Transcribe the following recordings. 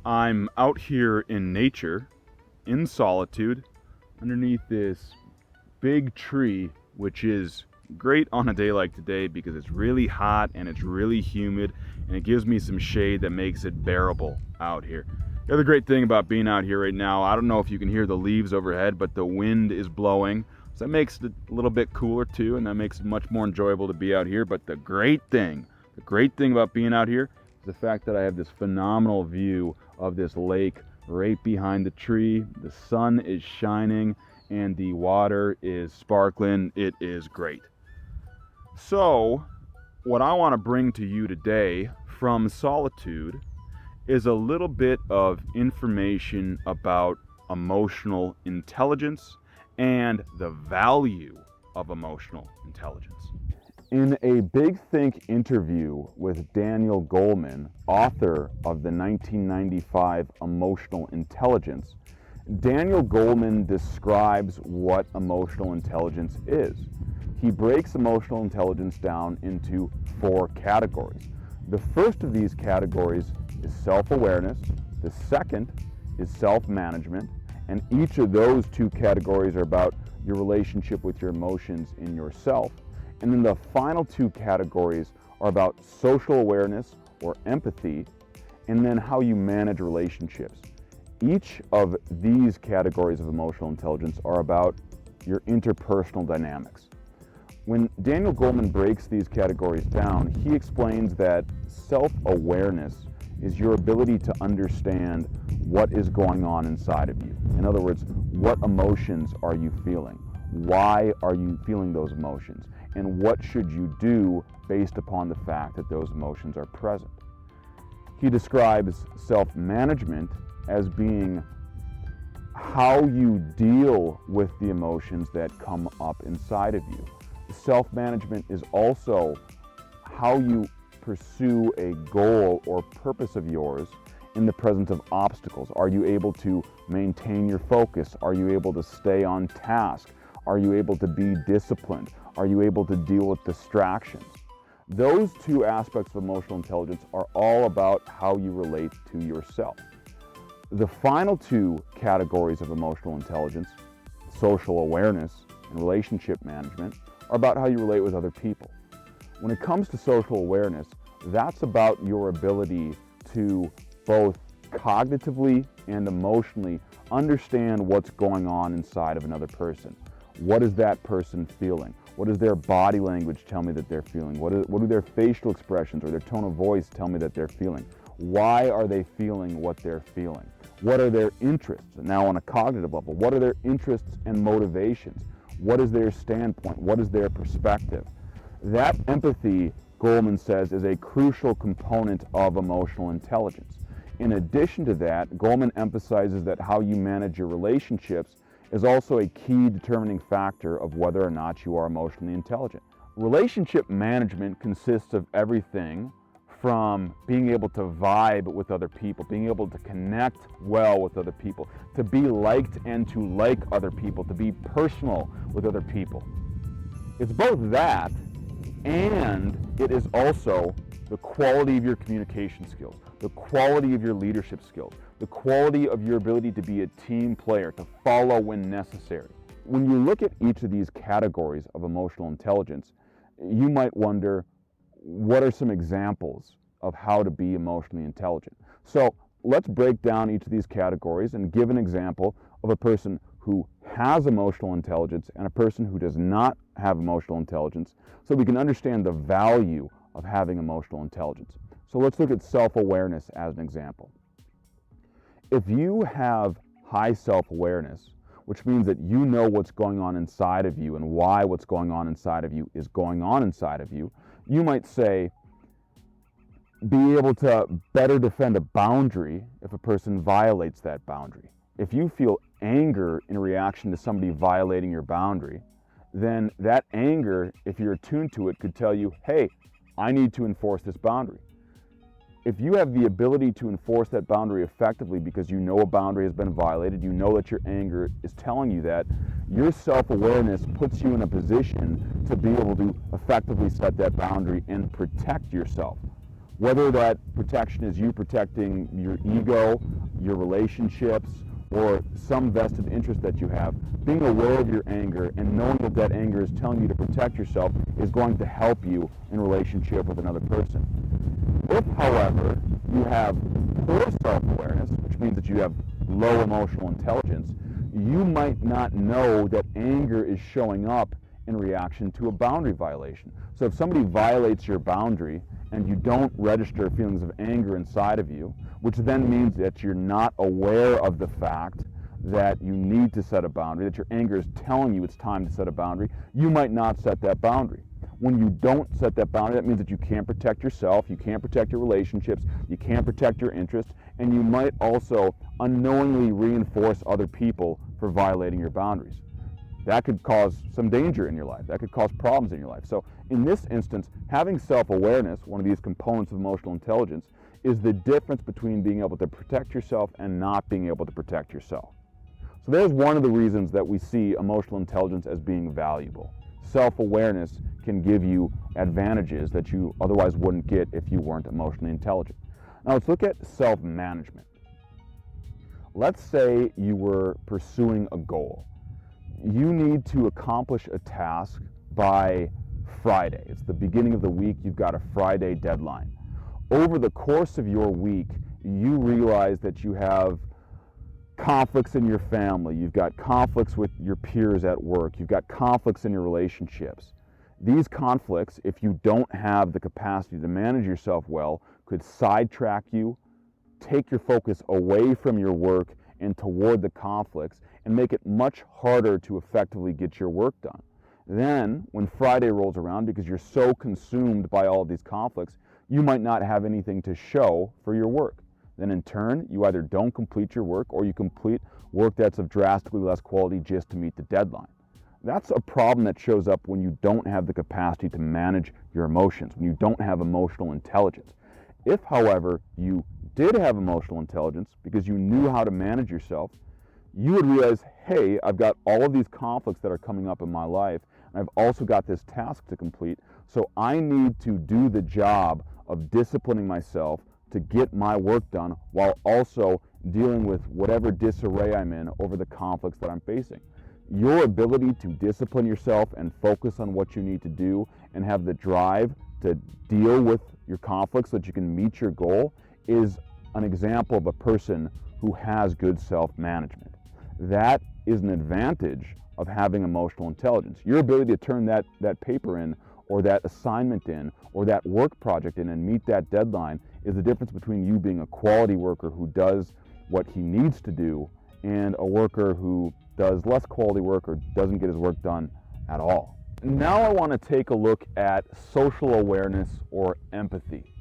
I'm out here in nature, in solitude, underneath this big tree, which is great on a day like today because it's really hot and it's really humid and it gives me some shade that makes it bearable out here. The other great thing about being out here right now, I don't know if you can hear the leaves overhead, but the wind is blowing. So that makes it a little bit cooler too, and that makes it much more enjoyable to be out here. But the great thing about being out here is the fact that I have this phenomenal view of this lake right behind the tree. The sun is shining and the water is sparkling. It is great. So, what I want to bring to you today from solitude is a little bit of information about emotional intelligence and the value of emotional intelligence. In a Big Think interview with Daniel Goleman, author of the 1995 Emotional Intelligence, Daniel Goleman describes what emotional intelligence is. He breaks emotional intelligence down into 4 categories. The first of these categories is self-awareness, the second is self-management, and each of those 2 categories are about your relationship with your emotions in yourself. And then the final 2 categories are about social awareness or empathy, and then how you manage relationships. Each of these categories of emotional intelligence are about your interpersonal dynamics. When Daniel Goleman breaks these categories down, he explains that self-awareness is your ability to understand what is going on inside of you. In other words, what emotions are you feeling? Why are you feeling those emotions? And what should you do based upon the fact that those emotions are present? He describes self-management as being how you deal with the emotions that come up inside of you. Self-management is also how you pursue a goal or purpose of yours in the presence of obstacles. Are you able to maintain your focus? Are you able to stay on task? Are you able to be disciplined? Are you able to deal with distractions? Those 2 aspects of emotional intelligence are all about how you relate to yourself. The final 2 categories of emotional intelligence, social awareness and relationship management, are about how you relate with other people. When it comes to social awareness, that's about your ability to both cognitively and emotionally understand what's going on inside of another person. What is that person feeling? What does their body language tell me that they're feeling? What do their facial expressions or their tone of voice tell me that they're feeling? Why are they feeling what they're feeling? What are their interests? Now on a cognitive level, what are their interests and motivations? What is their standpoint? What is their perspective? That empathy, Goleman says, is a crucial component of emotional intelligence. In addition to that, Goleman emphasizes that how you manage your relationships is also a key determining factor of whether or not you are emotionally intelligent. Relationship management consists of everything from being able to vibe with other people, being able to connect well with other people, to be liked and to like other people, to be personal with other people. It's both that, and it is also the quality of your communication skills, the quality of your leadership skills, the quality of your ability to be a team player, to follow when necessary. When you look at each of these categories of emotional intelligence, you might wonder, what are some examples of how to be emotionally intelligent? So let's break down each of these categories and give an example of a person who has emotional intelligence and a person who does not have emotional intelligence, so we can understand the value of having emotional intelligence. So let's look at self-awareness as an example. If you have high self-awareness, which means that you know what's going on inside of you and why what's going on inside of you is going on inside of you, you might say, be able to better defend a boundary if a person violates that boundary. If you feel anger in reaction to somebody violating your boundary, then that anger, if you're attuned to it, could tell you, hey, I need to enforce this boundary. If you have the ability to enforce that boundary effectively because you know a boundary has been violated, you know that your anger is telling you that, your self-awareness puts you in a position to be able to effectively set that boundary and protect yourself. Whether that protection is you protecting your ego, your relationships, or some vested interest that you have, being aware of your anger and knowing that that anger is telling you to protect yourself is going to help you in relationship with another person. If, however, you have poor self-awareness, which means that you have low emotional intelligence, you might not know that anger is showing up in reaction to a boundary violation. So if somebody violates your boundary and you don't register feelings of anger inside of you, which then means that you're not aware of the fact that you need to set a boundary, that your anger is telling you it's time to set a boundary, you might not set that boundary. When you don't set that boundary, that means that you can't protect yourself, you can't protect your relationships, you can't protect your interests, and you might also unknowingly reinforce other people for violating your boundaries. That could cause some danger in your life. That could cause problems in your life. So in this instance, having self-awareness, one of these components of emotional intelligence, is the difference between being able to protect yourself and not being able to protect yourself. So there's one of the reasons that we see emotional intelligence as being valuable. Self-awareness can give you advantages that you otherwise wouldn't get if you weren't emotionally intelligent. Now let's look at self-management. Let's say you were pursuing a goal. You need to accomplish a task by Friday. It's the beginning of the week. You've got a Friday deadline. Over the course of your week, you realize that you have conflicts in your family. You've got conflicts with your peers at work. You've got conflicts in your relationships. These conflicts, if you don't have the capacity to manage yourself well, could sidetrack you, take your focus away from your work and toward the conflicts, and make it much harder to effectively get your work done. Then, when Friday rolls around, because you're so consumed by all of these conflicts, you might not have anything to show for your work. Then in turn, you either don't complete your work or you complete work that's of drastically less quality just to meet the deadline. That's a problem that shows up when you don't have the capacity to manage your emotions, when you don't have emotional intelligence. If, however, you did have emotional intelligence because you knew how to manage yourself, you would realize, hey, I've got all of these conflicts that are coming up in my life, and I've also got this task to complete, so I need to do the job of disciplining myself to get my work done while also dealing with whatever disarray I'm in over the conflicts that I'm facing. Your ability to discipline yourself and focus on what you need to do and have the drive to deal with your conflicts so that you can meet your goal is an example of a person who has good self-management. That is an advantage of having emotional intelligence. Your ability to turn that paper in or that assignment in or that work project in and meet that deadline is the difference between you being a quality worker who does what he needs to do and a worker who does less quality work or doesn't get his work done at all. Now I want to take a look at social awareness or empathy.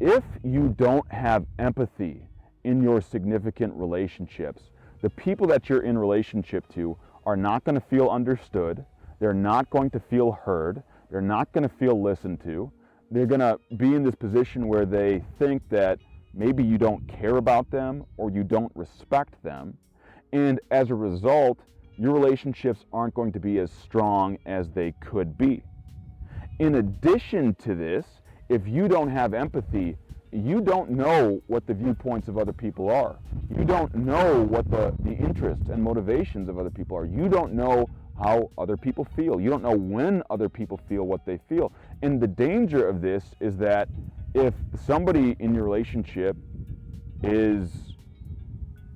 If you don't have empathy in your significant relationships, the people that you're in relationship to are not going to feel understood, they're not going to feel heard, they're not going to feel listened to, they're going to be in this position where they think that maybe you don't care about them or you don't respect them, and as a result, your relationships aren't going to be as strong as they could be. In addition to this, if you don't have empathy, you don't know what the viewpoints of other people are. You don't know what the interests and motivations of other people are. You don't know how other people feel. You don't know when other people feel what they feel. And the danger of this is that if somebody in your relationship is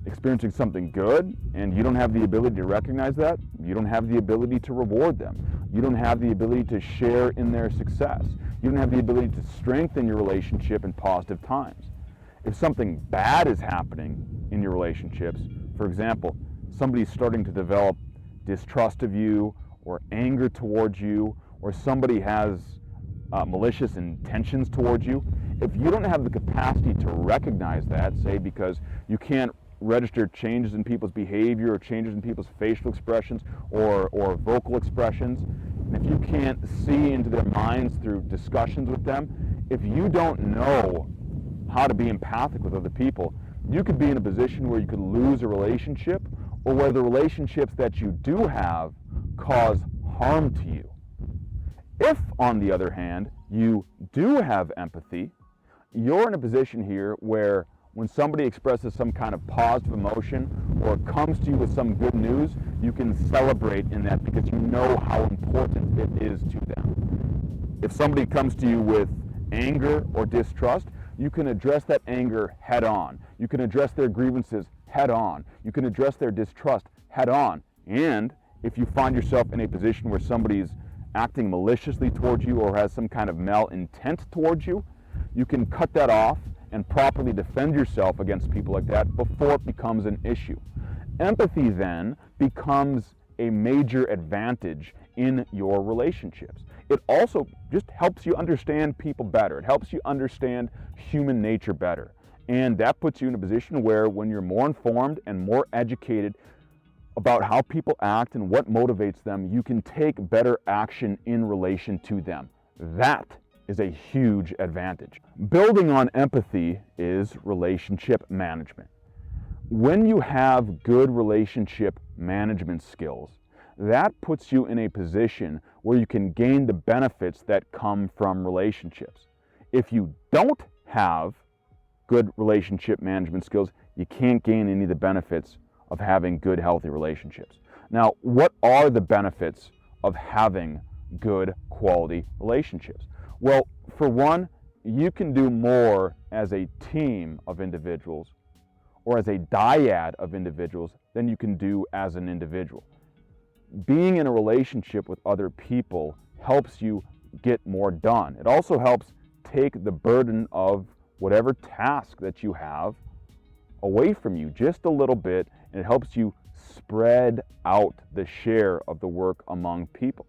experiencing something good and you don't have the ability to recognize that, you don't have the ability to reward them, you don't have the ability to share in their success, you don't have the ability to strengthen your relationship in positive times. If something bad is happening in your relationships, for example, somebody's starting to develop distrust of you or anger towards you, or somebody has malicious intentions towards you, if you don't have the capacity to recognize that, say because you can't register changes in people's behavior or changes in people's facial expressions or vocal expressions, and if you can't see into their minds through discussions with them, if you don't know how to be empathic with other people, you could be in a position where you could lose a relationship or where the relationships that you do have cause harm to you. If, on the other hand, you do have empathy, you're in a position here where when somebody expresses some kind of positive emotion or comes to you with some good news, you can celebrate in that because you know how important it is to them. If somebody comes to you with anger or distrust, you can address that anger head on. You can address their grievances head on. You can address their distrust head on. And if you find yourself in a position where somebody's acting maliciously towards you or has some kind of malintent towards you, you can cut that off and properly defend yourself against people like that before it becomes an issue. Empathy then becomes a major advantage in your relationships. It also just helps you understand people better. It helps you understand human nature better. And that puts you in a position where when you're more informed and more educated about how people act and what motivates them, you can take better action in relation to them. That is a huge advantage. Building on empathy is relationship management. When you have good relationship management skills, that puts you in a position where you can gain the benefits that come from relationships. If you don't have good relationship management skills, you can't gain any of the benefits of having good, healthy relationships. Now, what are the benefits of having good quality relationships? Well, for one, you can do more as a team of individuals or as a dyad of individuals than you can do as an individual. Being in a relationship with other people helps you get more done. It also helps take the burden of whatever task that you have away from you just a little bit, and it helps you spread out the share of the work among people.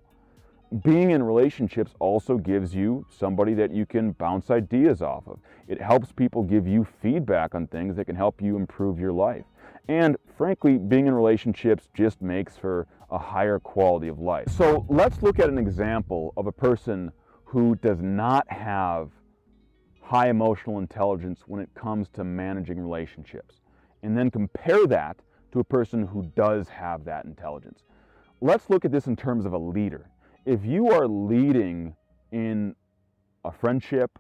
Being in relationships also gives you somebody that you can bounce ideas off of. It helps people give you feedback on things that can help you improve your life. And frankly, being in relationships just makes for a higher quality of life. So let's look at an example of a person who does not have high emotional intelligence when it comes to managing relationships, and then compare that to a person who does have that intelligence. Let's look at this in terms of a leader. If you are leading in a friendship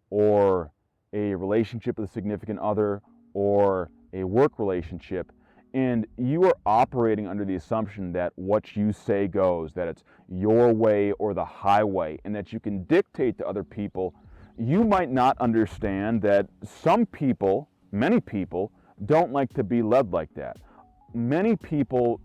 or a relationship with a significant other or a work relationship, and you are operating under the assumption that what you say goes, that it's your way or the highway, and that you can dictate to other people, you might not understand that some people, many people, don't like to be led like that. Many people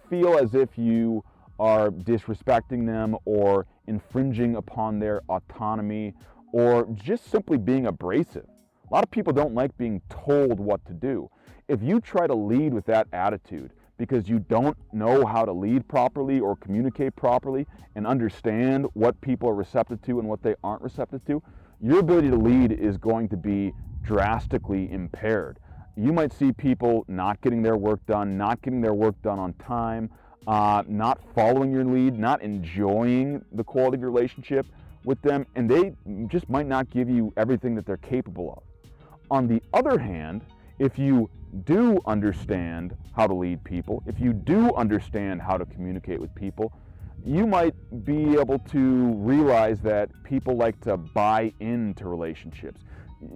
feel as if you are disrespecting them or infringing upon their autonomy or just simply being abrasive. A lot of people don't like being told what to do. If you try to lead with that attitude because you don't know how to lead properly or communicate properly and understand what people are receptive to and what they aren't receptive to, your ability to lead is going to be drastically impaired. You might see people not getting their work done on time, not following your lead, not enjoying the quality of your relationship with them, and they just might not give you everything that they're capable of. On the other hand, if you do understand how to lead people, if you do understand how to communicate with people, you might be able to realize that people like to buy into relationships.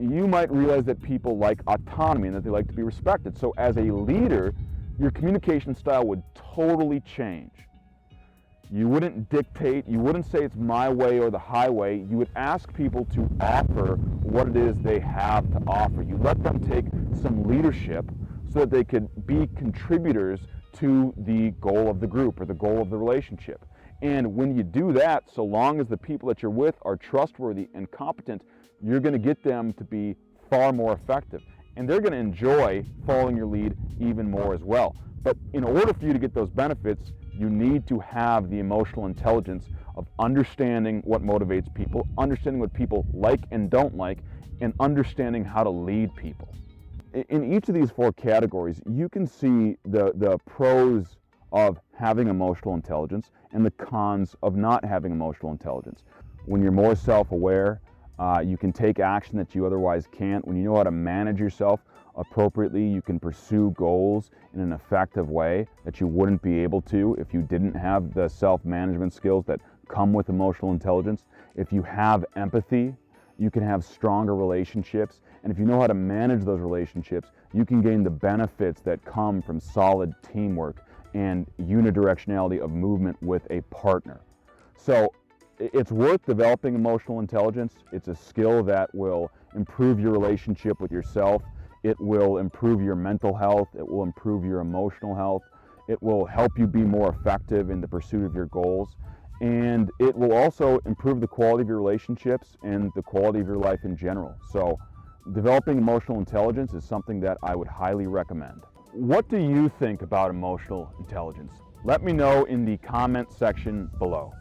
You might realize that people like autonomy and that they like to be respected. So as a leader, your communication style would totally change. You wouldn't dictate, you wouldn't say it's my way or the highway. You would ask people to offer what it is they have to offer. You let them take some leadership so that they could be contributors to the goal of the group or the goal of the relationship. And when you do that, so long as the people that you're with are trustworthy and competent, you're going to get them to be far more effective. And they're going to enjoy following your lead even more as well. But in order for you to get those benefits, you need to have the emotional intelligence of understanding what motivates people, understanding what people like and don't like, and understanding how to lead people. In each of these four categories, you can see the pros of having emotional intelligence and the cons of not having emotional intelligence. When you're more self-aware, you can take action that you otherwise can't. When you know how to manage yourself appropriately, you can pursue goals in an effective way that you wouldn't be able to if you didn't have the self-management skills that come with emotional intelligence. If you have empathy, you can have stronger relationships. And if you know how to manage those relationships, you can gain the benefits that come from solid teamwork and unidirectionality of movement with a partner. So it's worth developing emotional intelligence. It's a skill that will improve your relationship with yourself. It will improve your mental health. It will improve your emotional health. It will help you be more effective in the pursuit of your goals. And it will also improve the quality of your relationships and the quality of your life in general. So developing emotional intelligence is something that I would highly recommend. What do you think about emotional intelligence? Let me know in the comment section below.